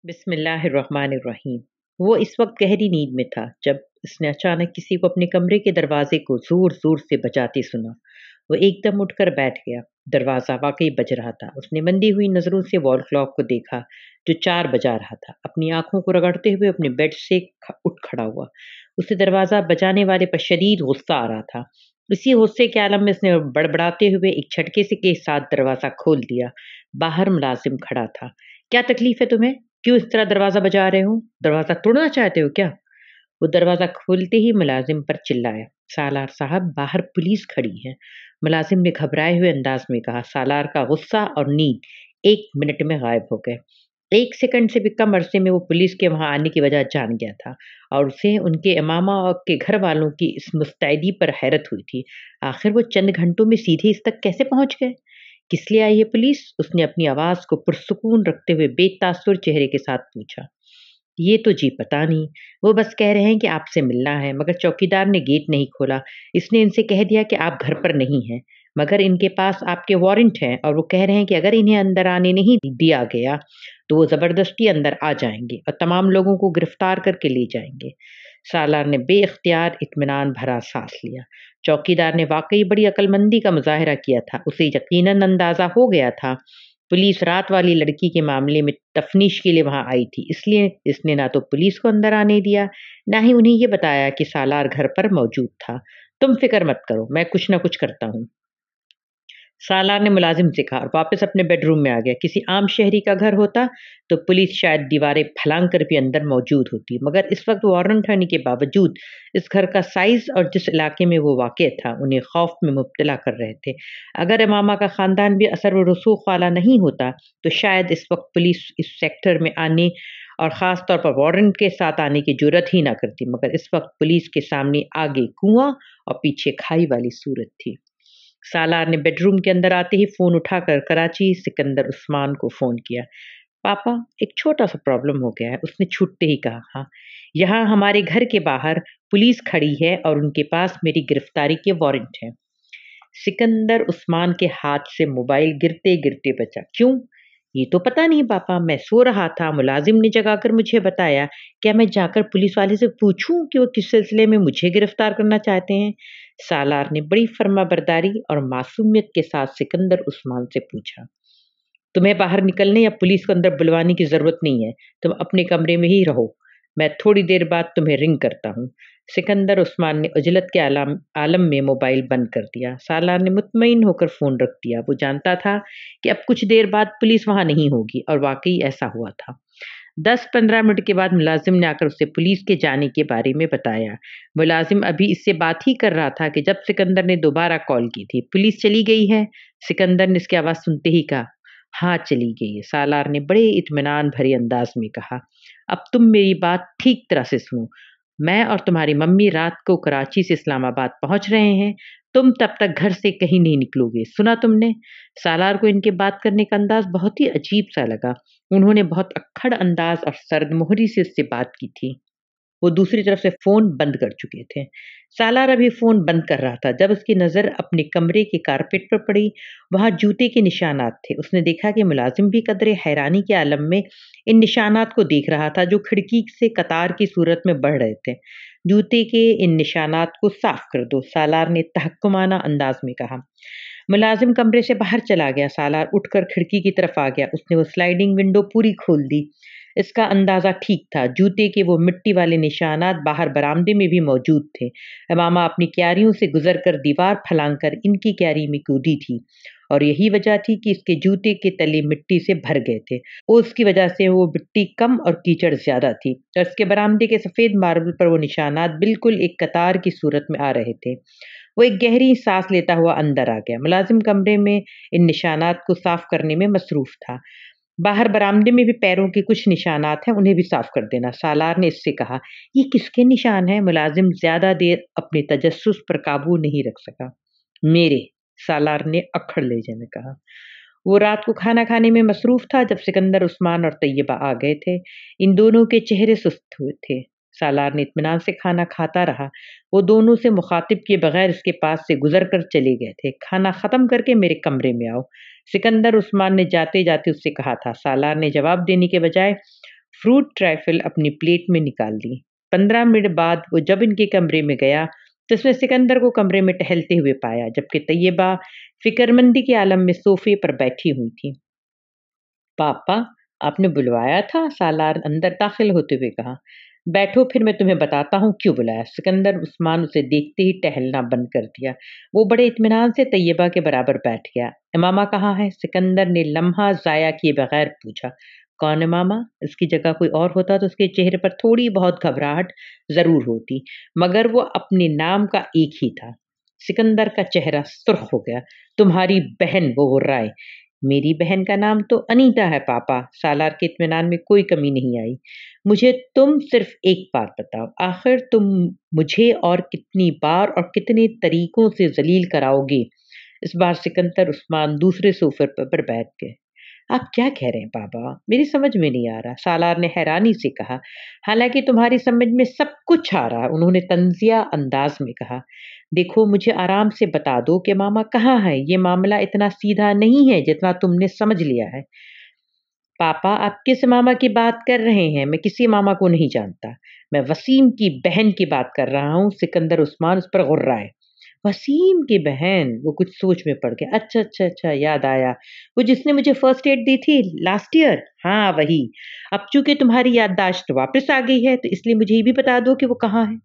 बिस्मिल्लाहिर्रहमानिर्रहीम। वो इस वक्त गहरी नींद में था जब उसने अचानक किसी को अपने कमरे के दरवाजे को जोर जोर से बजाते सुना। वो एकदम उठकर बैठ गया। दरवाजा वाकई बज रहा था। उसने मंदी हुई नजरों से वॉल क्लॉक को देखा जो 4 बजा रहा था। अपनी आंखों को रगड़ते हुए अपने बेड से उठ खड़ा हुआ। उसे दरवाजा बजाने वाले पर शदीद गुस्सा आ रहा था। इसी गुस्से के आलम में उसने बड़बड़ाते हुए एक झटके से के साथ दरवाजा खोल दिया। बाहर मुलाजिम खड़ा था। क्या तकलीफ है तुम्हें? क्यों इस तरह दरवाज़ा बजा रहे हो? दरवाज़ा तोड़ना चाहते हो क्या? वो दरवाज़ा खोलते ही मुलाजिम पर चिल्लाया। सालार साहब, बाहर पुलिस खड़ी है। मुलाजिम ने घबराए हुए अंदाज में कहा। सालार का गुस्सा और नींद 1 मिनट में गायब हो गए। 1 सेकंड से भी कम अरसे में वो पुलिस के वहां आने की वजह जान गया था और उसे उनके इमामा और के घर वालों की इस मुस्तैदी पर हैरत हुई थी। आखिर वो चंद घंटों में सीधे इस तक कैसे पहुंच गए? किस लिए आई है पुलिस? उसने अपनी आवाज को पुरसुकून रखते हुए बेतासुर चेहरे के साथ पूछा। ये तो जी पता नहीं। वो बस कह रहे हैं कि आपसे मिलना है, मगर चौकीदार ने गेट नहीं खोला। इसने इनसे कह दिया कि आप घर पर नहीं हैं, मगर इनके पास आपके वारंट हैं और वो कह रहे हैं कि अगर इन्हें अंदर आने नहीं दिया गया तो वो जबरदस्ती अंदर आ जाएंगे और तमाम लोगों को गिरफ्तार करके ले जाएंगे। सालार ने बेइख्तियार इत्मीनान भरा सांस लिया। चौकीदार ने वाकई बड़ी अक्लमंदी का मुजाहिरा किया था। उसे यकीनन अंदाजा हो गया था पुलिस रात वाली लड़की के मामले में तफ्तीश के लिए वहां आई थी, इसलिए इसने ना तो पुलिस को अंदर आने दिया, ना ही उन्हें ये बताया कि सालार घर पर मौजूद था। तुम फिक्र मत करो, मैं कुछ ना कुछ करता हूँ। सालार ने मुलाजिम से कहा और वापस अपने बेडरूम में आ गया। किसी आम शहरी का घर होता तो पुलिस शायद दीवारें फलांग कर भी अंदर मौजूद होती, मगर इस वक्त वारंट होने के बावजूद इस घर का साइज और जिस इलाके में वो वाक़ था उन्हें खौफ में मुब्तला कर रहे थे। अगर इमामा का ख़ानदान भी असर व रसूख वाला नहीं होता तो शायद इस वक्त पुलिस इस सेक्टर में आने और ख़ास तौर पर वारंट के साथ आने की जुर्रत ही ना करती, मगर इस वक्त पुलिस के सामने आगे कुआं और पीछे खाई वाली सूरत थी। सालार ने बेडरूम के अंदर आते ही फ़ोन उठाकर कराची सिकंदर उस्मान को फ़ोन किया। पापा, एक छोटा-सा प्रॉब्लम हो गया है, उसने छूटते ही कहा। हाँ, यहाँ हमारे घर के बाहर पुलिस खड़ी है और उनके पास मेरी गिरफ्तारी के वारंट हैं। सिकंदर उस्मान के हाथ से मोबाइल गिरते-गिरते बचा। क्यों? ये तो पता नहीं पापा, मैं सो रहा था, मुलाजिम ने जगाकर मुझे बताया। क्या मैं जाकर पुलिस वाले से पूछूं कि वो किस सिलसिले में मुझे गिरफ्तार करना चाहते हैं? सालार ने बड़ी फर्माबरदारी और मासूमियत के साथ सिकंदर उस्मान से पूछा। तुम्हें बाहर निकलने या पुलिस को अंदर बुलवाने की ज़रूरत नहीं है। तुम अपने कमरे में ही रहो। मैं थोड़ी देर बाद तुम्हें रिंग करता हूँ। सिकंदर उस्मान ने उजलत के आलम आलम में मोबाइल बंद कर दिया। सालार ने मुतमईन होकर फ़ोन रख दिया। वो जानता था कि अब कुछ देर बाद पुलिस वहाँ नहीं होगी और वाक़ई ऐसा हुआ था। 10-15 मिनट के बाद मुलाजिम ने आकर उसे पुलिस के जाने के बारे में बताया। मुलाजिम अभी इससे बात ही कर रहा था कि जब सिकंदर ने दोबारा कॉल की थी। पुलिस चली गई है? सिकंदर ने इसकी आवाज़ सुनते ही कहा। हाँ, चली गई है, सालार ने बड़े इत्मीनान भरे अंदाज में कहा। अब तुम मेरी बात ठीक तरह से सुनो। मैं और तुम्हारी मम्मी रात को कराची से इस्लामाबाद पहुंच रहे हैं। तुम तब तक घर से कहीं नहीं निकलोगे, सुना तुमने? सालार को इनके बात करने का अंदाज बहुत ही अजीब सा लगा। उन्होंने बहुत अक्खड़ अंदाज और सर्दमोहरी से उससे बात की थी। वो दूसरी तरफ से फ़ोन बंद कर चुके थे। सालार अभी फ़ोन बंद कर रहा था जब उसकी नज़र अपने कमरे के कारपेट पर पड़ी। वहाँ जूते के निशानात थे। उसने देखा कि मुलाजिम भी कदरे हैरानी के आलम में इन निशानात को देख रहा था जो खिड़की से कतार की सूरत में बढ़ रहे थे। जूते के इन निशानात को साफ कर दो, सालार ने तहक्कुमाना अंदाज में कहा। मुलाजिम कमरे से बाहर चला गया। सालार उठकर खिड़की की तरफ आ गया। उसने वो स्लाइडिंग विंडो पूरी खोल दी। इसका अंदाज़ा ठीक था। जूते के वो मिट्टी वाले निशानात बाहर बरामदे में भी मौजूद थे। मामा अपनी क्यारियों से गुजरकर दीवार फलांकर इनकी क्यारी में कूदी थी और यही वजह थी कि इसके जूते के तले मिट्टी से भर गए थे। उसकी वजह से वो मिट्टी कम और कीचड़ ज्यादा थी और इसके बरामदे के सफ़ेद मार्बल पर वो निशानात बिल्कुल एक कतार की सूरत में आ रहे थे। वो एक गहरी सांस लेता हुआ अंदर आ गया। मुलाजिम कमरे में इन निशानात को साफ करने में मसरूफ था। बाहर बरामदे में भी पैरों के कुछ निशानात हैं, उन्हें भी साफ कर देना, सालार ने इससे कहा। ये किसके निशान हैं? मुलाजिम ज्यादा देर अपने तजस्सुस पर काबू नहीं रख सका। मेरे, सालार ने अक्खड़ लहजे में कहा। वो रात को खाना खाने में मसरूफ था जब सिकंदर उस्मान और तैयबा आ गए थे। इन दोनों के चेहरे सुस्त हुए थे। सालार ने इत्मीनान से खाना खाता रहा। वो दोनों से मुखातिब किए बगैर इसके पास से गुजर कर चले गए थे। खाना ख़त्म करके मेरे कमरे में आओ, सिकंदर उस्मान ने जाते जाते उससे कहा था। सालार ने जवाब देने के बजाय फ्रूट ट्राइफल अपनी प्लेट में निकाल दी। 15 मिनट बाद वो जब इनके कमरे में गया तो उसने सिकंदर को कमरे में टहलते हुए पाया, जबकि तैयबा फिक्रमंदी के आलम में सोफे पर बैठी हुई थी। पापा, आपने बुलवाया था? सालार अंदर दाखिल होते हुए कहा। बैठो, फिर मैं तुम्हें बताता हूँ क्यों बुलाया। सिकंदर उस्मान उसे देखते ही टहलना बंद कर दिया। वो बड़े इत्मीनान से तैयबा के बराबर बैठ गया। इमामा कहाँ है? सिकंदर ने लम्हा जाया किए बगैर पूछा। कौन है मामा? इसकी जगह कोई और होता तो उसके चेहरे पर थोड़ी बहुत घबराहट जरूर होती, मगर वो अपने नाम का एक ही था। सिकंदर का चेहरा सुर्ख हो गया। तुम्हारी बहन, वो गुर्राए। मेरी बहन का नाम तो अनीता है पापा। सालार के इत्मीनान में कोई कमी नहीं आई। मुझे तुम सिर्फ एक बात बताओ, आखिर तुम मुझे और कितनी बार और कितने तरीकों से जलील कराओगे? इस बार सिकंदर उस्मान दूसरे सोफे पर बैठ गए। आप क्या कह रहे हैं पापा? मेरी समझ में नहीं आ रहा, सालार ने हैरानी से कहा। हालांकि तुम्हारी समझ में सब कुछ आ रहा, उन्होंने तंजिया अंदाज में कहा। देखो, मुझे आराम से बता दो कि मामा कहाँ है। ये मामला इतना सीधा नहीं है जितना तुमने समझ लिया है। पापा, आप किस मामा की बात कर रहे हैं? मैं किसी मामा को नहीं जानता। मैं वसीम की बहन की बात कर रहा हूँ। सिकंदर उस्मान उस पर गुर्रा है। वसीम की बहन? वो कुछ सोच में पड़ गया। अच्छा अच्छा अच्छा, याद आया। वो जिसने मुझे फर्स्ट एड दी थी लास्ट ईयर। हाँ, वही। अब चूंकि तुम्हारी याददाश्त वापस आ गई है तो इसलिए मुझे ये भी बता दो कि वो कहाँ है।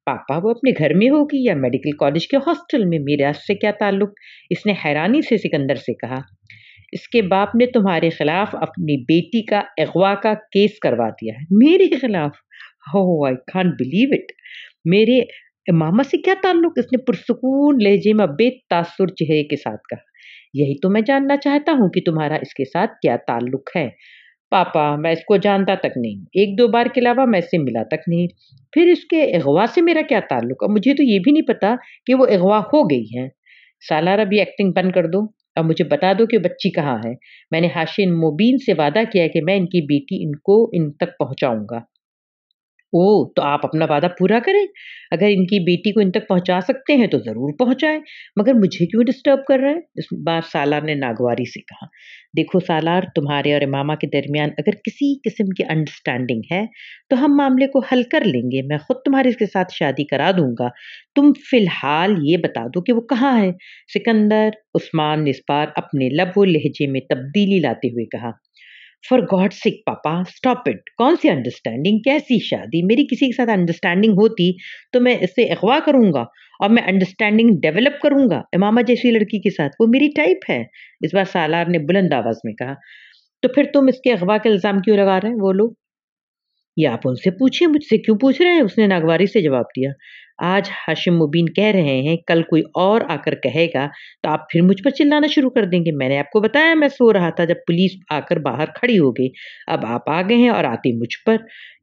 पापा, वो अपने घर में होगी या मेडिकल कॉलेज के हॉस्टल में। मेरे से क्या ताल्लुक? इसने हैरानी से सिकंदर से कहा। इसके बाप ने तुम्हारे खिलाफ अपनी बेटी का अगवा का केस करवा दिया है। मेरे खिलाफ? ओह, आई कांट बिलीव इट। मेरे मामा से क्या ताल्लुक? इसने पुरसुकून लहजे में बेतासुर चेहरे के साथ कहा। यही तो मैं जानना चाहता हूँ कि तुम्हारा इसके साथ क्या ताल्लुक है। पापा, मैं इसको जानता तक नहीं, एक दो बार के अलावा मैं इससे मिला तक नहीं। फिर इसके अगवा से मेरा क्या ताल्लुक? अब मुझे तो ये भी नहीं पता कि वो अगवा हो गई है। सालार, अभी एक्टिंग बंद कर दो। अब मुझे बता दो कि बच्ची कहाँ है। मैंने हाशिम मुबीन से वादा किया है कि मैं इनकी बेटी इनको इन तक पहुंचाऊंगा। ओह! तो आप अपना वादा पूरा करें। अगर इनकी बेटी को इन तक पहुँचा सकते हैं तो ज़रूर पहुँचाएँ, मगर मुझे क्यों डिस्टर्ब कर रहे हैं? इस बार सालार ने नागवारी से कहा। देखो सालार, तुम्हारे और इमामा के दरमियान अगर किसी किस्म की अंडरस्टैंडिंग है, तो हम मामले को हल कर लेंगे। मैं खुद तुम्हारे इसके साथ शादी करा दूँगा। तुम फ़िलहाल ये बता दो कि वो कहाँ है? सिकंदर उस्मान ने इस बार अपने लब व लहजे में तब्दीली लाते हुए कहा। फॉर गॉड सेक पापा, स्टॉप इट। कौन सी अंडरस्टैंडिंग? कैसी शादी? मेरी किसी के साथ अंडरस्टैंडिंग होती तो मैं इससे अगवा करूंगा और मैं अंडरस्टैंडिंग डेवलप करूंगा इमामा जैसी लड़की के साथ। वो मेरी टाइप है। इस बार सालार ने बुलंद आवाज में कहा। तो फिर तुम इसके अगवा के इल्जाम क्यों लगा रहे हैं? वो लोग, ये आप उनसे पूछिए, मुझसे क्यों पूछ रहे हैं? उसने नागवारी से जवाब दिया। आज हाशिम मुबीन कह रहे हैं, कल कोई और आकर कहेगा तो आप फिर मुझ पर चिल्लाना शुरू कर देंगे। मैंने आपको बताया मैं सो रहा था जब पुलिस आकर बाहर खड़ी हो गई। अब आप आ गए हैं और आते मुझ पर।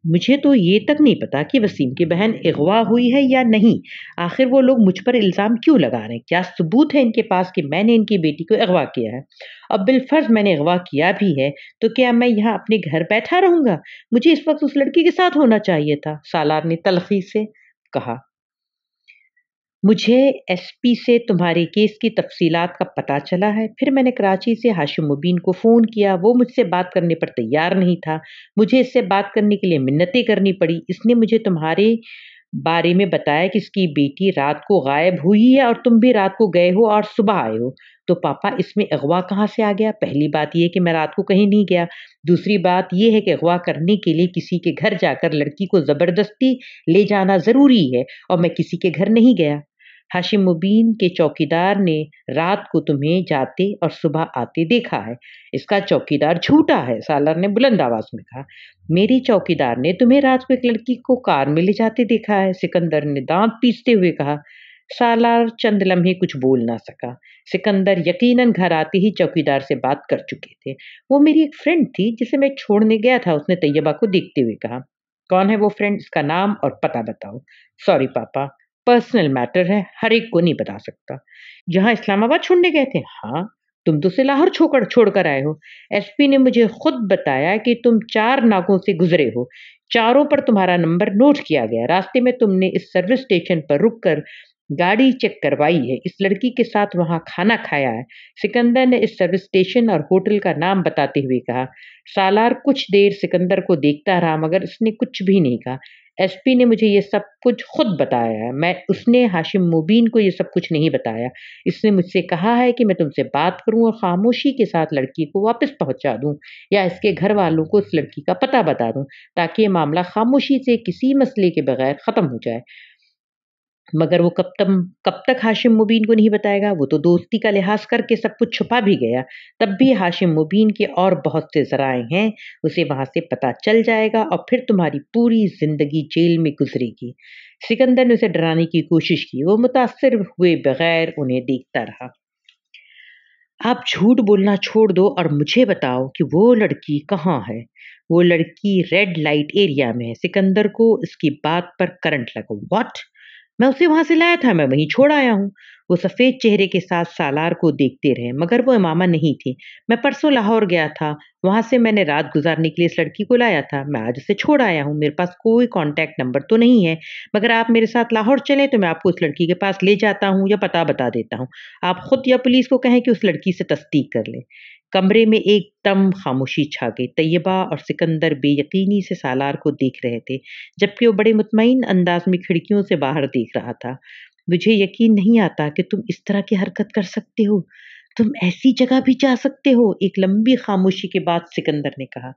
मुझे तो ये तक नहीं पता कि वसीम की बहन अगवा हुई है या नहीं। आखिर वो लोग मुझ पर इल्ज़ाम क्यों लगा रहे हैं? क्या सबूत है इनके पास कि मैंने इनकी बेटी को अगवा किया है? अब बिलफर्ज मैंने अगवा किया भी है तो क्या मैं यहाँ अपने घर बैठा रहूंगा? मुझे इस वक्त उस लड़की के साथ होना चाहिए था। सालार ने तलखी से कहा। मुझे एसपी से तुम्हारे केस की तफसीलात का पता चला है। फिर मैंने कराची से हाशिम मुबीन को फ़ोन किया। वो मुझसे बात करने पर तैयार नहीं था। मुझे इससे बात करने के लिए मिन्नतें करनी पड़ी। इसने मुझे तुम्हारे बारे में बताया कि इसकी बेटी रात को गायब हुई है और तुम भी रात को गए हो और सुबह आए हो। तो पापा, इसमें अगवा कहाँ से आ गया? पहली बात ये है कि मैं रात को कहीं नहीं गया। दूसरी बात ये है कि अगवा करने के लिए किसी के घर जाकर लड़की को ज़बरदस्ती ले जाना ज़रूरी है और मैं किसी के घर नहीं गया। हाशिम मुबीन के चौकीदार ने रात को तुम्हें जाते और सुबह आते देखा है। इसका चौकीदार झूठा है, सालार ने बुलंद आवाज में कहा। मेरी चौकीदार ने तुम्हें रात को एक लड़की को कार में ले जाते देखा है, सिकंदर ने दांत पीसते हुए कहा। सालार चंद लम्हे कुछ बोल ना सका। सिकंदर यकीनन घर आते ही चौकीदार से बात कर चुके थे। वो मेरी एक फ्रेंड थी जिसे मैं छोड़ने गया था, उसने तैयबा को देखते हुए कहा। कौन है वो फ्रेंड? इसका नाम और पता बताओ। सॉरी पापा, पर्सनल मैटर है, हर एक को नहीं बता सकता। जहाँ इस्लामाबाद छोड़ने गए थे? हाँ। तुम तो उसे लाहौर छोड़ कर आए हो। एसपी ने मुझे खुद बताया कि तुम 4 नाकों से गुजरे हो। चारों पर तुम्हारा नंबर नोट किया गया। रास्ते में तुमने इस सर्विस स्टेशन पर रुक कर गाड़ी चेक करवाई है, इस लड़की के साथ वहाँ खाना खाया है। सिकंदर ने इस सर्विस स्टेशन और होटल का नाम बताते हुए कहा। सालार कुछ देर सिकंदर को देखता रहा मगर उसने कुछ भी नहीं कहा। एसपी ने मुझे ये सब कुछ खुद बताया है। मैं उसने हाशिम मुबीन को ये सब कुछ नहीं बताया। इसने मुझसे कहा है कि मैं तुमसे बात करूं और खामोशी के साथ लड़की को वापस पहुंचा दूं या इसके घर वालों को उस लड़की का पता बता दूं ताकि ये मामला खामोशी से किसी मसले के बगैर ख़त्म हो जाए। मगर वो कब तक हाशिम मुबीन को नहीं बताएगा? वो तो दोस्ती का लिहाज करके सब कुछ छुपा भी गया। तब भी हाशिम मुबीन के और बहुत से ज़राए हैं, उसे वहाँ से पता चल जाएगा और फिर तुम्हारी पूरी ज़िंदगी जेल में गुज़रेगी। सिकंदर ने उसे डराने की कोशिश की। वो मुतासिर हुए बगैर उन्हें देखता रहा। आप झूठ बोलना छोड़ दो और मुझे बताओ कि वो लड़की कहाँ है? वो लड़की रेड लाइट एरिया में है। सिकंदर को इसकी बात पर करंट लगा। व्हाट? मैं उसे वहां से लाया था, मैं वहीं छोड़ आया हूँ। वो सफेद चेहरे के साथ सालार को देखते रहे मगर वो इमामा नहीं थी। मैं परसों लाहौर गया था, वहां से मैंने रात गुजारने के लिए इस लड़की को लाया था। मैं आज उसे छोड़ आया हूँ। मेरे पास कोई कांटेक्ट नंबर तो नहीं है, मगर आप मेरे साथ लाहौर चलें तो मैं आपको उस लड़की के पास ले जाता हूँ या पता बता देता हूँ। आप खुद या पुलिस को कहें कि उस लड़की से तस्दीक कर ले। कमरे में एकदम खामोशी छा गई। तैयबा और सिकंदर बेयकीनी से सालार को देख रहे थे जबकि वो बड़े मुतमईन अंदाज में खिड़कियों से बाहर देख रहा था। मुझे यकीन नहीं आता कि तुम इस तरह की हरकत कर सकते हो। तुम ऐसी जगह भी जा सकते हो? एक लंबी खामोशी के बाद सिकंदर ने कहा।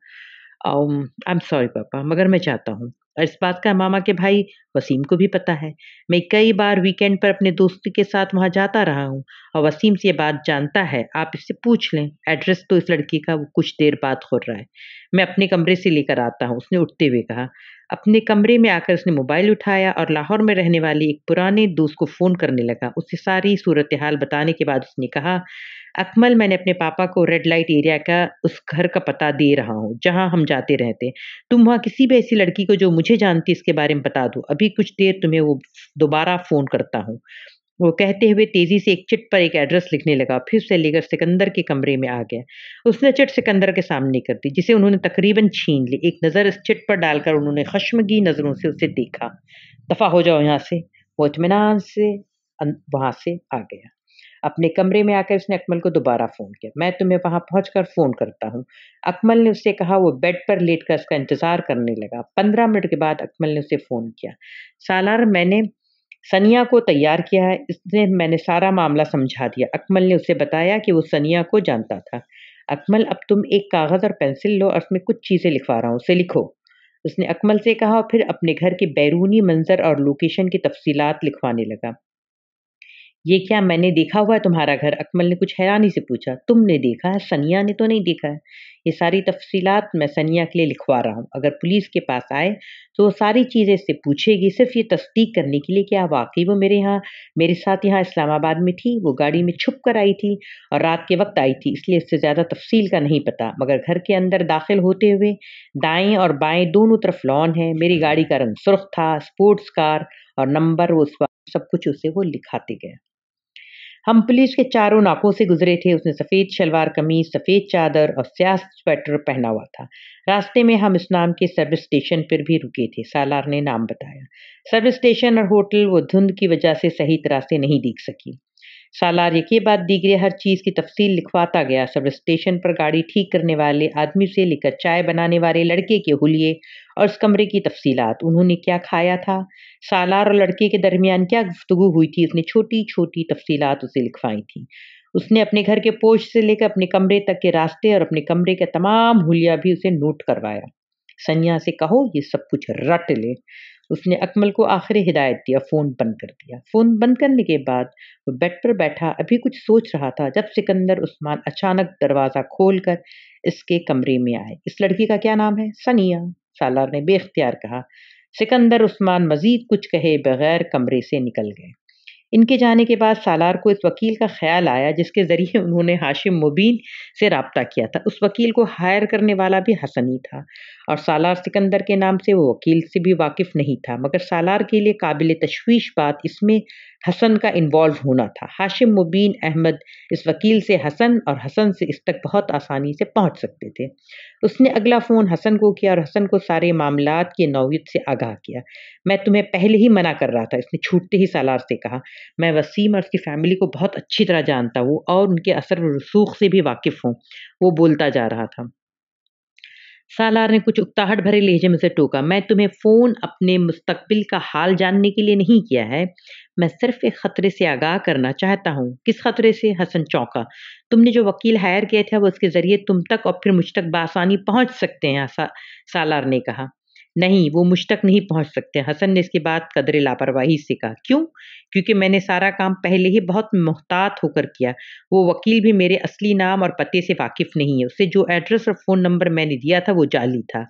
आई एम सॉरी पापा, मगर मैं चाहता हूँ। और इस बात का मामा के भाई वसीम को भी पता है। मैं कई बार वीकेंड पर अपने दोस्त के साथ वहाँ जाता रहा हूँ और वसीम से ये बात जानता है। आप इससे पूछ लें। एड्रेस तो इस लड़की का वो कुछ देर बाद खोल रहा है। मैं अपने कमरे से लेकर आता हूँ, उसने उठते हुए कहा। अपने कमरे में आकर उसने मोबाइल उठाया और लाहौर में रहने वाले एक पुराने दोस्त को फ़ोन करने लगा। उसे सारी सूरत हाल बताने के बाद उसने कहा, अकमल, मैंने अपने पापा को रेड लाइट एरिया का उस घर का पता दे रहा हूँ जहाँ हम जाते रहते। तुम वहाँ किसी भी ऐसी लड़की को जो मुझे जानती है इसके बारे में बता दो। अभी कुछ देर तुम्हें वो दोबारा फ़ोन करता हूँ। वो कहते हुए तेजी से एक चिट पर एक एड्रेस लिखने लगा, फिर से लेकर सिकंदर के कमरे में आ गया। उसने चिट सिकंदर के सामने कर दी जिसे उन्होंने तकरीबन छीन ली। एक नज़र इस चिट पर डालकर उन्होंने खश्मगी नज़रों से उसे देखा। दफ़ा हो जाओ यहाँ से। वो इत्मीनान से वहाँ से आ गया। अपने कमरे में आकर उसने अकमल को दोबारा फ़ोन किया। मैं तुम्हें वहाँ पहुँचकर फ़ोन करता हूँ। अकमल ने उससे कहा। वो बेड पर लेटकर उसका इंतज़ार करने लगा। 15 मिनट के बाद अकमल ने उसे फ़ोन किया। सालार, मैंने सनिया को तैयार किया है। इसने मैंने सारा मामला समझा दिया। अकमल ने उसे बताया कि वो सनिया को जानता था। अकमल, अब तुम एक कागज़ और पेंसिल लो और उसमें कुछ चीज़ें लिखवा रहा हूँ, उसे लिखो। उसने अकमल से कहा और फिर अपने घर के बैरूनी मंजर और लोकेशन की तफसीलात लिखवाने लगा। ये क्या मैंने देखा हुआ है तुम्हारा घर? अकमल ने कुछ हैरानी से पूछा। तुमने देखा है? सनिया ने तो नहीं देखा है। ये सारी तफसीलात मैं सनिया के लिए लिखवा रहा हूँ। अगर पुलिस के पास आए तो वो सारी चीज़ें इससे पूछेगी, सिर्फ ये तस्दीक करने के लिए क्या वाकई वो मेरे साथ यहाँ इस्लामाबाद में थी। वो गाड़ी में छुप कर आई थी और रात के वक्त आई थी, इसलिए इससे ज़्यादा तफसील का नहीं पता। मगर घर के अंदर दाखिल होते हुए दाएं और बाएं दोनों तरफ लॉन है। मेरी गाड़ी का रंग सुर्ख था, स्पोर्ट्स कार और नंबर वो सब कुछ उसे वो लिखाते गए। हम पुलिस के चारों नाकों से गुजरे थे। उसने सफ़ेद शलवार कमीज, सफ़ेद चादर और स्याह स्वेटर पहना हुआ था। रास्ते में हम इस नाम के सर्विस स्टेशन पर भी रुके थे। सालार ने नाम बताया। सर्विस स्टेशन और होटल वो धुंध की वजह से सही तरह से नहीं दिख सकी। सालार ये बात दीगरे हर चीज़ की तफसील लिखवाता गया। सर्विस स्टेशन पर गाड़ी ठीक करने वाले आदमी से लेकर चाय बनाने वाले लड़के के हुलिये और उस कमरे की तफसीलात, उन्होंने क्या खाया था, सालार और लड़के के दरमियान क्या गुफ्तगू हुई थी, उसने छोटी छोटी तफसीलात उसे लिखवाई थी। उसने अपने घर के पोर्च से लेकर अपने कमरे तक के रास्ते और अपने कमरे का तमाम हुलिया भी उसे नोट करवाया। सनिया से कहो ये सब कुछ रट ले। उसने अकमल को आखिरी हिदायत दिया। फ़ोन बंद कर दिया। फ़ोन बंद करने के बाद वो बेड पर बैठा अभी कुछ सोच रहा था जब सिकंदर उस्मान अचानक दरवाज़ा खोलकर इसके कमरे में आए। इस लड़की का क्या नाम है? सनिया, सालार ने बेख्तियार कहा। सिकंदर उस्मान मज़ीद कुछ कहे बगैर कमरे से निकल गए। इनके जाने के बाद सालार को इस वकील का ख्याल आया जिसके ज़रिए उन्होंने हाशिम मुबीन से राब्ता किया था। उस वकील को हायर करने वाला भी हसन ही था और सालार सिकंदर के नाम से वो वकील से भी वाकिफ़ नहीं था। मगर सालार के लिए काबिल तशवीश बात इसमें हसन का इन्वॉल्व होना था। हाशिम मुबीन अहमद इस वकील से हसन और हसन से इस तक बहुत आसानी से पहुंच सकते थे। उसने अगला फ़ोन हसन को किया और हसन को सारे मामलात की नौयत से आगाह किया। मैं तुम्हें पहले ही मना कर रहा था, इसने छूटते ही सालार से कहा। मैं वसीम और उसकी फैमिली को बहुत अच्छी तरह जानता हूँ और उनके असर व रसूख से भी वाकिफ़ हूँ। वो बोलता जा रहा था। सालार ने कुछ उकताहट भरे लहजे में उसे टोका। मैं तुम्हें फ़ोन अपने मुस्तकबिल का हाल जानने के लिए नहीं किया है। मैं सिर्फ़ एक ख़तरे से आगाह करना चाहता हूँ। किस ख़तरे से? हसन चौंका। तुमने जो वकील हायर किया था वो उसके ज़रिए तुम तक और फिर मुझ तक बआसानी पहुँच सकते हैं, सालार ने कहा। नहीं, वो मुझ तक नहीं पहुँच सकते। हसन ने इसकी बात कदरे लापरवाही से कहा। क्यों? क्योंकि मैंने सारा काम पहले ही बहुत मुहतात होकर किया। वो वकील भी मेरे असली नाम और पते से वाकिफ़ नहीं है। उसे जो एड्रेस और फ़ोन नंबर मैंने दिया था वो जाली था।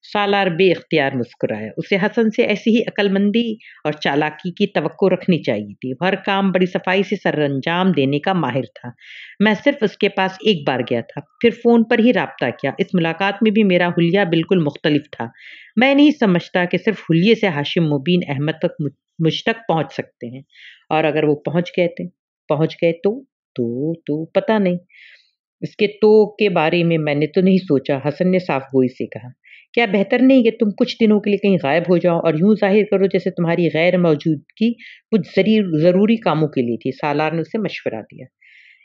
सालार बेइख्तियार मुस्कुराया। उसे हसन से ऐसी ही अक्लमंदी और चालाकी की तवक्को रखनी चाहिए थी। वो हर काम बड़ी सफाई से सरअंजाम देने का माहिर था। मैं सिर्फ उसके पास एक बार गया था, फिर फ़ोन पर ही राब्ता किया। इस मुलाकात में भी मेरा हुलिया बिल्कुल मुख्तलिफ था। मैं नहीं समझता कि सिर्फ हुलिये से हाशिम मुबीन अहमद तक मुझ तक पहुँच सकते हैं। और अगर वो पहुँच गए तो पता नहीं। इसके तो के बारे में मैंने तो नहीं सोचा, हसन ने साफ गोई से कहा। क्या बेहतर नहीं कि तुम कुछ दिनों के लिए कहीं गायब हो जाओ और यूं जाहिर करो जैसे तुम्हारी गैर मौजूदगी कुछ ज़रूरी कामों के लिए थी? सालार ने उसे मशवरा दिया।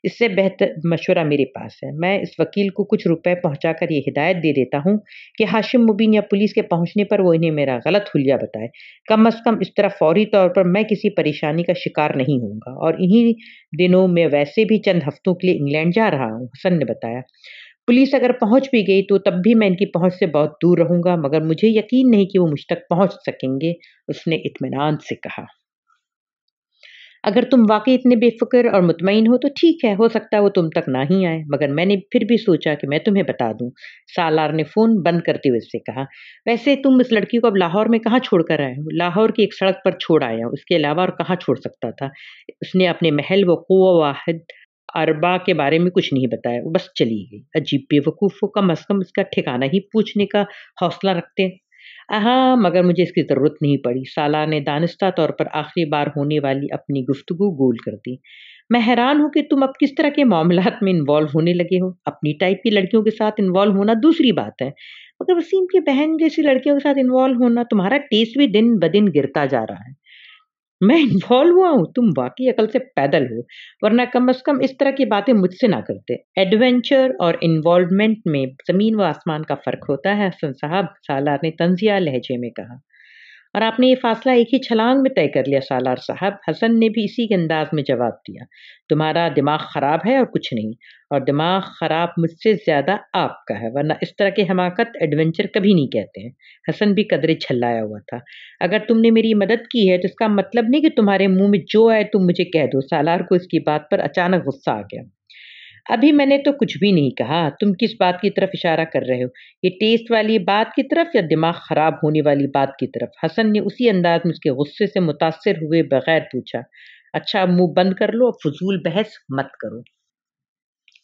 इससे बेहतर मशवरा मेरे पास है। मैं इस वकील को कुछ रुपए पहुंचाकर ये हिदायत दे देता हूँ कि हाशिम मुबीन या पुलिस के पहुंचने पर वो इन्हें मेरा गलत हुलिया बताए। कम अज़ कम इस तरह फौरी तौर पर मैं किसी परेशानी का शिकार नहीं होऊंगा। और इन्हीं दिनों में वैसे भी चंद हफ्तों के लिए इंग्लैंड जा रहा हूँ, हसन ने बताया। पुलिस अगर पहुंच भी गई तो तब भी मैं इनकी पहुंच से बहुत दूर रहूंगा, मगर मुझे यकीन नहीं कि वो मुझ तक पहुंच सकेंगे, उसने इत्मीनान से कहा। अगर तुम वाक़ई इतने बेफ़िक्र और मुतमईन हो तो ठीक है, हो सकता है वो तुम तक ना ही आए, मगर मैंने फिर भी सोचा कि मैं तुम्हें बता दूँ। सालार ने फ़ोन बंद करते हुए उससे कहा, वैसे तुम इस लड़की को अब लाहौर में कहाँ छोड़ कर आए हो? लाहौर की एक सड़क पर छोड़ आया हूँ, उसके अलावा और कहाँ छोड़ सकता था? उसने अपने महल वक़ूअ वाहिद अरबा के बारे में कुछ नहीं बताया, वो बस चली गई। अजीब बेवकूफ़ हो, कम अज़ कम इसका ठिकाना ही पूछने का हौसला रखते। हाँ, मगर मुझे इसकी ज़रूरत नहीं पड़ी। साला ने दानिस्ता तौर पर आखिरी बार होने वाली अपनी गुफ्तगू गोल कर दी। मैं हैरान हूँ कि तुम अब किस तरह के मामलात में इन्वॉल्व होने लगे हो। अपनी टाइप की लड़कियों के साथ इन्वॉल्व होना दूसरी बात है, मगर वसीम की बहन जैसी लड़कियों के साथ इन्वॉल्व होना, तुम्हारा टेस्ट भी दिन ब दिन गिरता जा रहा है। मैं इन्वॉल्व हुआ हूँ? तुम वाक़ई अकल से पैदल हो, वरना कम से कम इस तरह की बातें मुझसे ना करते। एडवेंचर और इन्वॉल्वमेंट में ज़मीन व आसमान का फ़र्क होता है हसन साहब, सालार ने तंज़िया लहजे में कहा। और आपने ये फ़ासला एक ही छलांग में तय कर लिया सालार साहब, हसन ने भी इसी के अंदाज़ में जवाब दिया। तुम्हारा दिमाग ख़राब है और कुछ नहीं, और दिमाग ख़राब मुझसे ज़्यादा आपका है, वरना इस तरह की हमाकत एडवेंचर कभी नहीं कहते हैं। हसन भी कदरे छल्लाया हुआ था। अगर तुमने मेरी मदद की है तो इसका मतलब नहीं कि तुम्हारे मुँह में जो आए तुम मुझे कह दो। सालार को इसकी बात पर अचानक गुस्सा आ गया। अभी मैंने तो कुछ भी नहीं कहा। तुम किस बात की तरफ इशारा कर रहे हो? ये टेस्ट वाली बात की तरफ या दिमाग खराब होने वाली बात की तरफ? हसन ने उसी अंदाज में उसके गुस्से से मुतासिर हुए बगैर पूछा। अच्छा, अब मुंह बंद कर लो, अब फजूल बहस मत करो।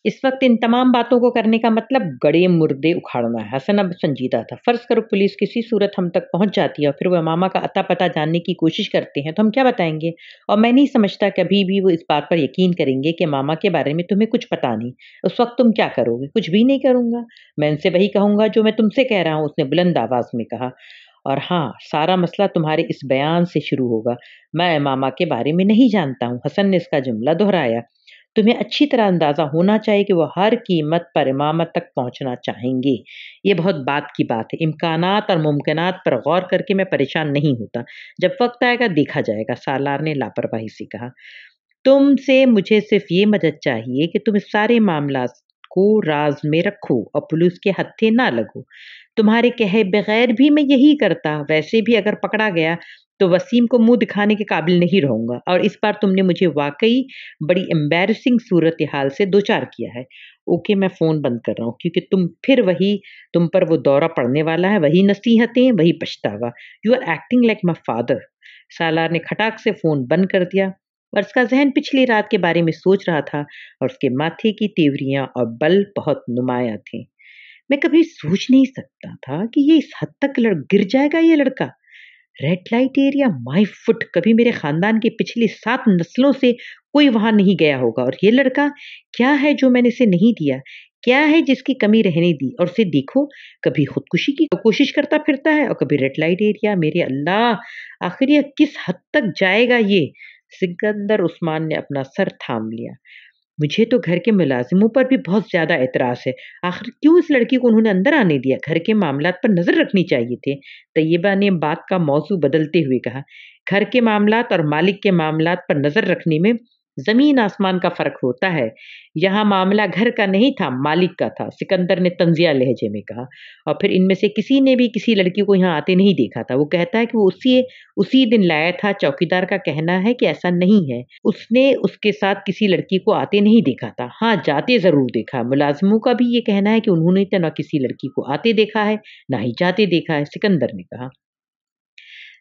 इस वक्त इन तमाम बातों को करने का मतलब गड़े मुर्दे उखाड़ना है। हसन अब संजीदा था। फर्ज करो पुलिस किसी सूरत हम तक पहुंच जाती है और फिर वह मामा का अता पता जानने की कोशिश करते हैं तो हम क्या बताएंगे? और मैं नहीं समझता कभी भी वो इस बात पर यकीन करेंगे कि मामा के बारे में तुम्हें कुछ पता नहीं। उस वक्त तुम क्या करोगे? कुछ भी नहीं करूंगा। मैं उनसे वही कहूंगा जो मैं तुमसे कह रहा हूँ, उसने बुलंद आवाज में कहा। और हाँ, सारा मसला तुम्हारे इस बयान से शुरू होगा। मैं मामा के बारे में नहीं जानता हूँ, हसन ने इसका जुमला दोहराया। तुम्हें अच्छी तरह अंदाजा होना चाहिए कि वो हर कीमत पर इमामत तक पहुंचना चाहेंगे। ये बहुत बात की बात है। इम्कानात और मुमकिनात पर गौर करके मैं परेशान नहीं होता। जब वक्त आएगा देखा जाएगा, सालार ने लापरवाही से कहा। तुमसे मुझे सिर्फ ये मदद चाहिए कि तुम इस सारे मामला को राज में रखो और पुलिस के हत्थे ना लगो। तुम्हारे कहे बगैर भी मैं यही करता। वैसे भी अगर पकड़ा गया तो वसीम को मुंह दिखाने के काबिल नहीं रहूंगा, और इस बार तुमने मुझे वाकई बड़ी एम्बैरसिंग सूरत हाल से दो चार किया है। ओके, मैं फ़ोन बंद कर रहा हूँ क्योंकि तुम पर वो दौरा पड़ने वाला है। वही नसीहतें, वही पछतावा। You are acting like my father. Salar ने खटाक से फ़ोन बंद कर दिया और उसका जहन पिछली रात के बारे में सोच रहा था और उसके माथे की तेवरियां और बल बहुत नुमाया थे। मैं कभी सोच नहीं सकता था कि ये इस हद तक गिर जाएगा ये लड़का। Red light area, my foot, कभी मेरे खानदान की पिछली 7 नस्लों से कोई वहां नहीं गया होगा, और ये लड़का क्या है जो मैंने इसे नहीं दिया? क्या है जिसकी कमी रहने दी? और उसे देखो, कभी खुदकुशी की कोशिश करता फिरता है और कभी रेड लाइट एरिया। मेरे अल्लाह, आखिर यह किस हद तक जाएगा ये? सिकंदर उस्मान ने अपना सर थाम लिया। मुझे तो घर के मुलाजिमों पर भी बहुत ज़्यादा एतराज़ है। आखिर क्यों इस लड़की को उन्होंने अंदर आने दिया? घर के मामलात पर नज़र रखनी चाहिए थे। तैयबा ने बात का मौज़ू बदलते हुए कहा, घर के मामलात और मालिक के मामलात पर नज़र रखने में ज़मीन आसमान का फ़र्क होता है। यहाँ मामला घर का नहीं था, मालिक का था, सिकंदर ने तंज़िया लहजे में कहा। और फिर इनमें से किसी ने भी किसी लड़की को यहाँ आते नहीं देखा था। वो कहता है कि वो उसी दिन लाया था। चौकीदार का कहना है कि ऐसा नहीं है। उसने उसके साथ किसी लड़की को आते नहीं देखा था। हाँ, जाते ज़रूर देखा। मुलाज़िमों का भी ये कहना है कि उन्होंने तो ना किसी लड़की को आते देखा है, ना ही जाते देखा है, सिकंदर ने कहा।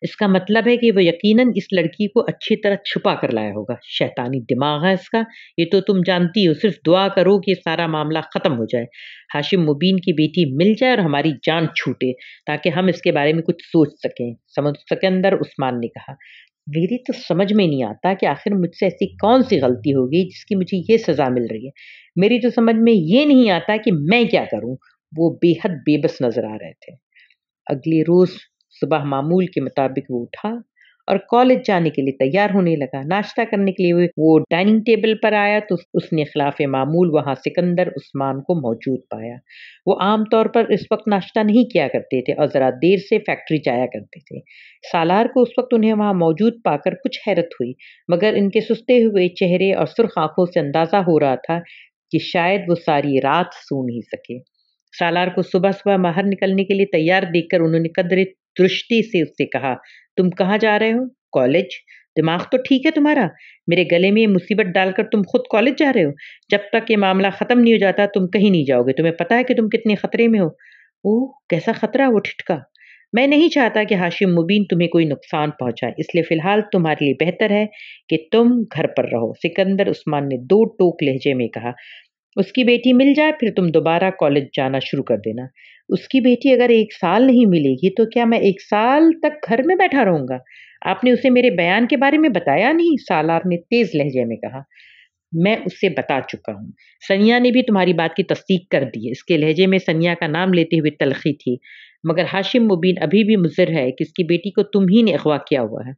इसका मतलब है कि वो यकीनन इस लड़की को अच्छी तरह छुपा कर लाया होगा। शैतानी दिमाग है इसका। ये तो तुम जानती हो, सिर्फ दुआ करो कि ये सारा मामला ख़त्म हो जाए, हाशिम मुबीन की बेटी मिल जाए और हमारी जान छूटे, ताकि हम इसके बारे में कुछ सोच सकें। सिकंदर उस्मान ने कहा, मेरी तो समझ में नहीं आता कि आखिर मुझसे ऐसी कौन सी गलती हो गई जिसकी मुझे ये सज़ा मिल रही है। मेरी तो समझ में ये नहीं आता कि मैं क्या करूँ। वो बेहद बेबस नज़र आ रहे थे। अगले रोज़ सुबह मामूल के मुताबिक वो उठा और कॉलेज जाने के लिए तैयार होने लगा। नाश्ता करने के लिए वो डाइनिंग टेबल पर आया तो उसने खिलाफ मामूल वहाँ सिकंदर उस्मान को मौजूद पाया। वो आम तौर पर इस वक्त नाश्ता नहीं किया करते थे और ज़रा देर से फैक्ट्री जाया करते थे। सालार को उस वक्त उन्हें वहाँ मौजूद पाकर कुछ हैरत हुई, मगर इनके सुस्ते हुए चेहरे और सुर्ख आंखों से अंदाज़ा हो रहा था कि शायद वो सारी रात सो नहीं सके। सालार को सुबह-सुबह बाहर निकलने के लिए तैयार देखकर उन्होंने कदरे दृष्टि से उससे कहा, तुम कहाँ जा रहे हो? कॉलेज। दिमाग तो ठीक है तुम्हारा? मेरे गले में ये मुसीबत डालकर तुम खुद कॉलेज जा रहे हो? जब तक ये मामला ख़त्म नहीं हो जाता तुम कहीं नहीं जाओगे। तुम्हें पता है कि तुम कितने खतरे में हो? ओह! कैसा खतरा? वो ठिठका। मैं नहीं चाहता कि हाशिम मुबीन तुम्हें कोई नुकसान पहुँचाए, इसलिए फ़िलहाल तुम्हारे लिए बेहतर है कि तुम घर पर रहो। सिकंदर उस्मान ने दो टोक लहजे में कहा। उसकी बेटी मिल जाए फिर तुम दोबारा कॉलेज जाना शुरू कर देना। उसकी बेटी अगर 1 साल नहीं मिलेगी तो क्या मैं 1 साल तक घर में बैठा रहूँगा? आपने उसे मेरे बयान के बारे में बताया नहीं? सालार ने तेज़ लहजे में कहा। मैं उससे बता चुका हूँ। सनिया ने भी तुम्हारी बात की तस्दीक कर दी है। इसके लहजे में सनिया का नाम लेते हुए तलख़ी थी। मगर हाशिम मुबीन अभी भी मुज़िर है कि इसकी बेटी को तुम ही ने अग़वा किया हुआ है।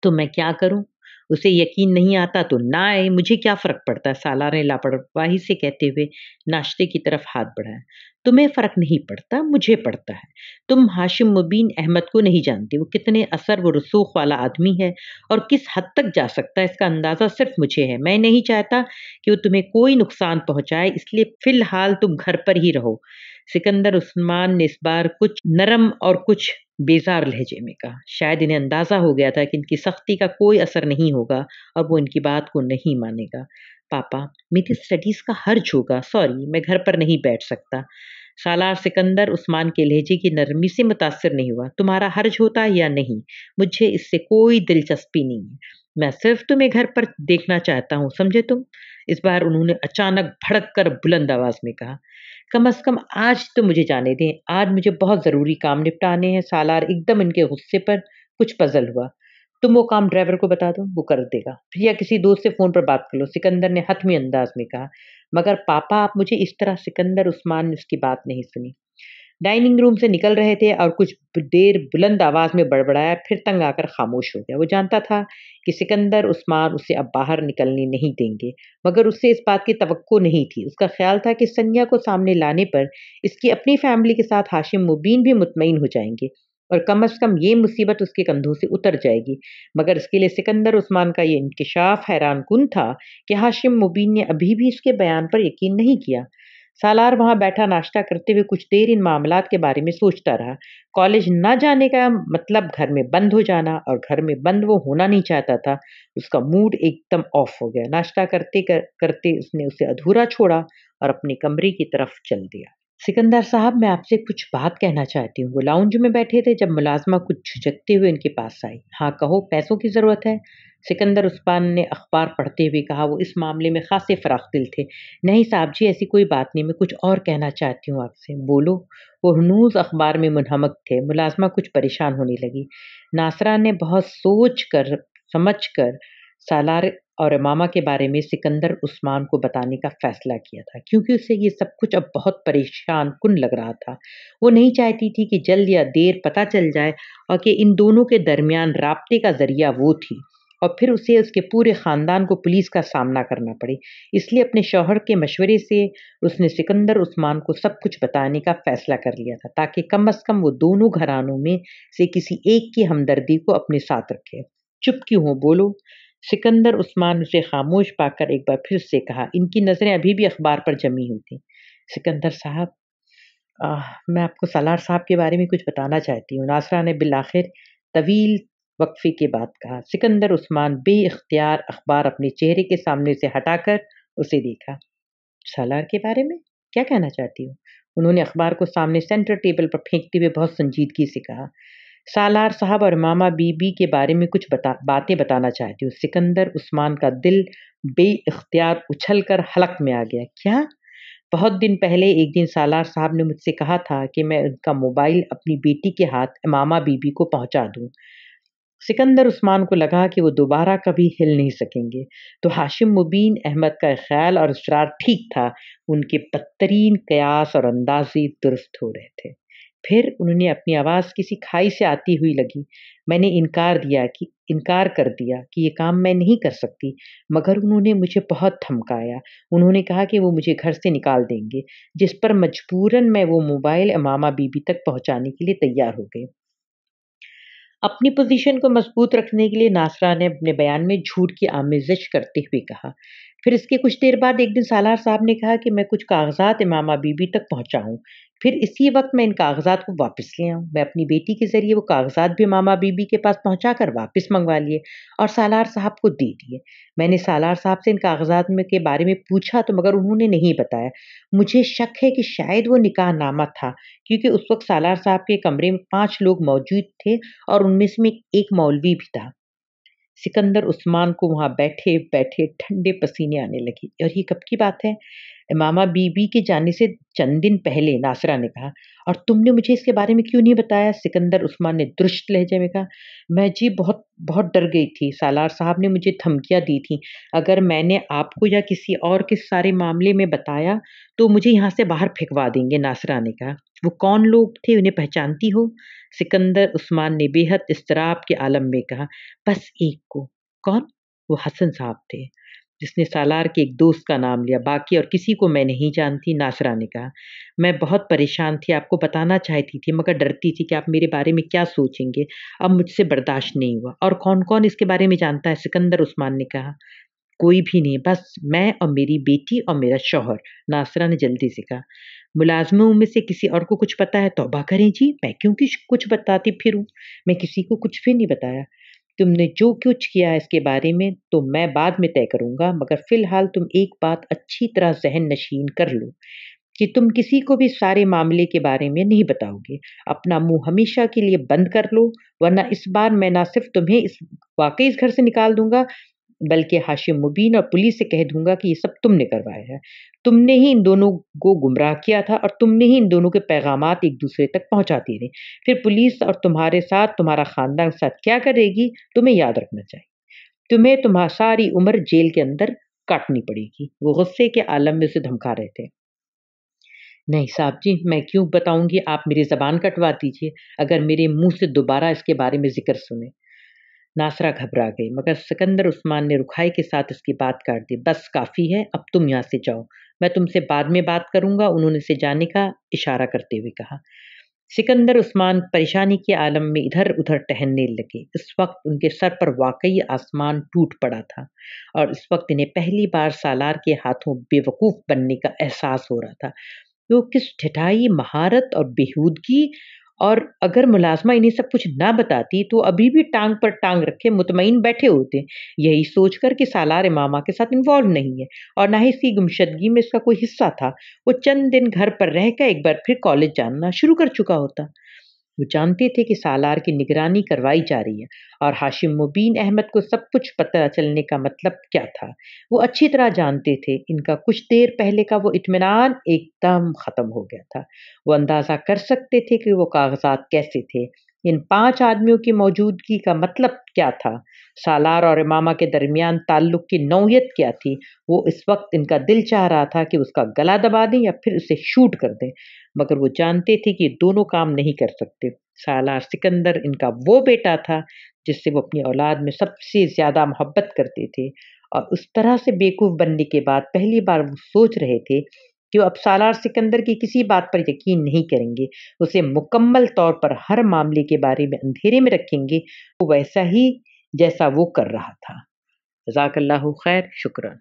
तो मैं क्या करूँ? उसे यकीन नहीं आता तो ना आए, मुझे क्या फ़र्क पड़ता है? सालार ने लापरवाही से कहते हुए नाश्ते की तरफ हाथ बढ़ाया। तुम्हें फ़र्क नहीं पड़ता, मुझे पड़ता है। तुम हाशिम मुबीन अहमद को नहीं जानते, वो कितने असर व रसूख़ वाला आदमी है और किस हद तक जा सकता है इसका अंदाज़ा सिर्फ़ मुझे है। मैं नहीं चाहता कि वो तुम्हें कोई नुकसान पहुँचाए, इसलिए फ़िलहाल तुम घर पर ही रहो। सिकंदर उस्मान ने इस बार कुछ नरम और कुछ बेज़ार लहजे में कहा। शायद इन्हें अंदाज़ा हो गया था कि इनकी सख्ती का कोई असर नहीं होगा और वो इनकी बात को नहीं मानेगा। पापा, मेरी स्टडीज़ का हर्ज होगा, सॉरी मैं घर पर नहीं बैठ सकता। सालार सिकंदर उस्मान के लहजे की नरमी से मुतासिर नहीं हुआ। तुम्हारा हर्ज होता या नहीं, मुझे इससे कोई दिलचस्पी नहीं है। मैं सिर्फ तुम्हें घर पर देखना चाहता हूँ, समझे तुम? इस बार उन्होंने अचानक भड़क कर बुलंद आवाज़ में कहा। कम से कम आज तो मुझे जाने दें, आज मुझे बहुत ज़रूरी काम निपटाने हैं। सालार एकदम इनके गुस्से पर कुछ पज़ल हुआ। तुम वो काम ड्राइवर को बता दो, वो कर देगा। फिर या किसी दोस्त से फ़ोन पर बात कर लो, सिकंदर ने हतमी अंदाज़ में कहा। मगर पापा आप मुझे इस तरह सिकंदर उस्मान ने उसकी बात नहीं सुनी। डाइनिंग रूम से निकल रहे थे और कुछ देर बुलंद आवाज़ में बड़बड़ाया, फिर तंग आकर खामोश हो गया। वो जानता था कि सिकंदर उस्मान उसे अब बाहर निकलने नहीं देंगे, मगर उससे इस बात की तवक्को नहीं थी। उसका ख्याल था कि सनिया को सामने लाने पर इसकी अपनी फैमिली के साथ हाशिम मुबीन भी मुतमईन हो जाएंगे और कम से कम ये मुसीबत उसके कंधों से उतर जाएगी। मगर इसके लिए सिकंदर उस्मान का ये इंकिशाफ हैरानकुन था कि हाशिम मुबीन ने अभी भी इसके बयान पर यकीन नहीं किया। सालार वहाँ बैठा नाश्ता करते हुए कुछ देर इन मामलात के बारे में सोचता रहा। कॉलेज न जाने का मतलब घर में बंद हो जाना, और घर में बंद वो होना नहीं चाहता था। उसका मूड एकदम ऑफ हो गया। नाश्ता करते उसने उसे अधूरा छोड़ा और अपने कमरे की तरफ चल दिया। सिकंदर साहब, मैं आपसे कुछ बात कहना चाहती हूँ। वो लाउंज में बैठे थे जब मुलाजमा कुछ झिझकते हुए उनके पास आई। हाँ कहो, पैसों की ज़रूरत है? सिकंदर उस्मान ने अखबार पढ़ते हुए कहा। वो इस मामले में खासे फराख्दिल थे। नहीं साहब जी, ऐसी कोई बात नहीं, मैं कुछ और कहना चाहती हूँ आपसे। बोलो। वो हनूज अखबार में मुनहमक थे। मुलाजमा कुछ परेशान होने लगी। नासरा ने बहुत सोच कर समझ कर सालार और मामा के बारे में सिकंदर उस्मान को बताने का फैसला किया था, क्योंकि उसे ये सब कुछ अब बहुत परेशान कुन लग रहा था। वो नहीं चाहती थी कि जल्द या देर पता चल जाए और कि इन दोनों के दरमियान राब्ते का जरिया वो थी। और फिर उसे उसके पूरे ख़ानदान को पुलिस का सामना करना पड़े। इसलिए अपने शौहर के मशवरे से उसने सिकंदर उस्मान को सब कुछ बताने का फ़ैसला कर लिया था, ताकि कम से कम वो दोनों घरानों में से किसी एक की हमदर्दी को अपने साथ रखे। चुप क्यों हो, बोलो। सिकंदर उस्मान उसे खामोश पाकर एक बार फिर से कहा। इनकी नज़रें अभी भी अखबार पर जमी हुई थीं। सिकंदर साहब, मैं आपको सालार साहब के बारे में कुछ बताना चाहती हूँ, नासरा ने बिलाखिर तवील वक्फे के बाद कहा। सिकंदर उस्मान बेइख्तियार अखबार अपने चेहरे के सामने से हटाकर उसे देखा। सालार के बारे में क्या कहना चाहती हूँ? उन्होंने अखबार को सामने सेंटर टेबल पर फेंकते हुए बहुत संजीदगी से कहा। सालार साहब और मामा बीबी के बारे में कुछ बातें बताना चाहती हूँ। सिकंदर उस्मान का दिल बेइख्तियार उछलकर हलक में आ गया। क्या? बहुत दिन पहले एक दिन सालार साहब ने मुझसे कहा था कि मैं उनका मोबाइल अपनी बेटी के हाथ मामा बीबी को पहुंचा दूं। सिकंदर उस्मान को लगा कि वो दोबारा कभी हिल नहीं सकेंगे, तो हाशिम मुबीन अहमद का ख्याल और इसरार ठीक था। उनके बदतरीन कयास और अंदाजे दुरुस्त हो रहे थे। फिर उन्होंने अपनी आवाज़ किसी खाई से आती हुई लगी। मैंने इनकार कर दिया कि ये काम मैं नहीं कर सकती, मगर उन्होंने मुझे बहुत धमकाया। उन्होंने कहा कि वो मुझे घर से निकाल देंगे, जिस पर मजबूरन मैं वो मोबाइल मामा बीबी तक पहुंचाने के लिए तैयार हो गई। अपनी पोजीशन को मजबूत रखने के लिए नासरा ने अपने बयान में झूठ की आमेज़िश करते हुए कहा। फिर इसके कुछ देर बाद एक दिन सालार साहब ने कहा कि मैं कुछ कागज़ात इमामा बीबी तक पहुँचाऊँ। फिर इसी वक्त मैं इन कागज़ात को वापस ले आऊँ। मैं अपनी बेटी के ज़रिए वो कागज़ात भी मामा बीबी के पास पहुँचाकर वापस मंगवा लिए और सालार साहब को दे दिए। मैंने सालार साहब से इन कागज़ात में के बारे में पूछा, तो मगर उन्होंने नहीं बताया। मुझे शक है कि शायद वो निकाहनामा था, क्योंकि उस वक्त सालार साहब के कमरे में 5 लोग मौजूद थे और उनमें से एक मौलवी भी था। सिकंदर उस्मान को वहाँ बैठे-बैठे ठंडे पसीने आने लगे। और ये कब की बात है? मामा बीबी के जाने से चंद दिन पहले, नासरा ने कहा। और तुमने मुझे इसके बारे में क्यों नहीं बताया? सिकंदर उस्मान ने दुरुस्त लहजे में कहा। मैं जी बहुत बहुत डर गई थी। सालार साहब ने मुझे धमकियाँ दी थी, अगर मैंने आपको या किसी और के सारे मामले में बताया तो मुझे यहाँ से बाहर फेंकवा देंगे, नासरा ने कहा। वो कौन लोग थे, उन्हें पहचानती हो? सिकंदर उस्मान ने बेहद इज़्तिराब के आलम में कहा। बस एक को। कौन? वो हसन साहब थे, जिसने सालार के एक दोस्त का नाम लिया। बाकी और किसी को मैं नहीं जानती, नासरा ने कहा। मैं बहुत परेशान थी, आपको बताना चाहती थी, मगर डरती थी कि आप मेरे बारे में क्या सोचेंगे। अब मुझसे बर्दाश्त नहीं हुआ। और कौन-कौन इसके बारे में जानता है? सिकंदर उस्मान ने कहा। कोई भी नहीं, बस मैं और मेरी बेटी और मेरा शौहर, नासरा ने जल्दी से कहा। मुलाज़िमों में से किसी और को कुछ पता है? तौबा करें जी, मैं क्यों कुछ बताती फिरूँ? मैं किसी को कुछ भी नहीं बताया। तुमने जो कुछ किया है इसके बारे में तो मैं बाद में तय करूँगा, मगर फ़िलहाल तुम एक बात अच्छी तरह ज़हन नशीन कर लो कि तुम किसी को भी सारे मामले के बारे में नहीं बताओगे। अपना मुँह हमेशा के लिए बंद कर लो, वरना इस बार मैं ना सिर्फ़ तुम्हें वाक़ई इस घर से निकाल दूँगा, बल्कि हाशिम मुबीन और पुलिस से कह दूँगा कि ये सब तुमने करवाया है। तुमने ही इन दोनों को गुमराह किया था और तुमने ही इन दोनों के पैगामात एक-दूसरे तक पहुँचाती रही। फिर पुलिस और तुम्हारे साथ तुम्हारा ख़ानदान के साथ क्या करेगी, तुम्हें याद रखना चाहिए। तुम्हें सारी उम्र जेल के अंदर काटनी पड़ेगी। वो गुस्से के आलम में उसे धमका रहे थे। नहीं साहब जी, मैं क्यों बताऊँगी, आप मेरी ज़बान कटवा दीजिए, अगर मेरे मुँह से दोबारा इसके बारे में ज़िक्र सुने। नासरा घबरा गई, मगर सिकंदर उस्मान ने रुखाई के साथ उसकी बात काट दी। बस काफ़ी है, अब तुम यहाँ से जाओ। मैं तुमसे बाद में बात करूँगा, उन्होंने उसे जाने का इशारा करते हुए कहा। सिकंदर उस्मान परेशानी के आलम में इधर-उधर टहलने लगे। इस वक्त उनके सर पर वाक़ई आसमान टूट पड़ा था और इस वक्त इन्हें पहली बार सालार के हाथों बेवकूफ़ बनने का एहसास हो रहा था। वो किस ढिठाई, महारत और बेहूदगी, और अगर मुलाज़िमा इन्हें सब कुछ ना बताती तो अभी भी टाँग पर टाँग रखे मुतमईन बैठे होते, यही सोचकर कि सालार इमामा के साथ इन्वॉल्व नहीं है और ना ही इसकी गुमशुदगी में इसका कोई हिस्सा था। वो चंद दिन घर पर रहकर एक बार फिर कॉलेज जाना शुरू कर चुका होता। वो जानते थे कि सालार की निगरानी करवाई जा रही है और हाशिम मुबीन अहमद को सब कुछ पता चलने का मतलब क्या था। वो अच्छी तरह जानते थे इनका कुछ देर पहले का वो इत्मीनान एकदम ख़त्म हो गया था। वो अंदाज़ा कर सकते थे कि वो कागज़ात कैसे थे। इन 5 आदमियों की मौजूदगी का मतलब क्या था? सालार और इमामा के दरमियान ताल्लुक की नौयत क्या थी? वो इस वक़्त इनका दिल चाह रहा था कि उसका गला दबा दें या फिर उसे शूट कर दें, मगर वो जानते थे कि ये दोनों काम नहीं कर सकते। सालार सिकंदर इनका वो बेटा था जिससे वो अपनी औलाद में सबसे ज़्यादा मोहब्बत करते थे, और उस तरह से बेवकूफ़ बनने के बाद पहली बार वो सोच रहे थे कि वो अब सालार सिकंदर की किसी बात पर यकीन नहीं करेंगे, उसे मुकम्मल तौर पर हर मामले के बारे में अंधेरे में रखेंगे, वो वैसा ही जैसा वो कर रहा था। जज़ाकल्लाहु खैर, शुक्रान।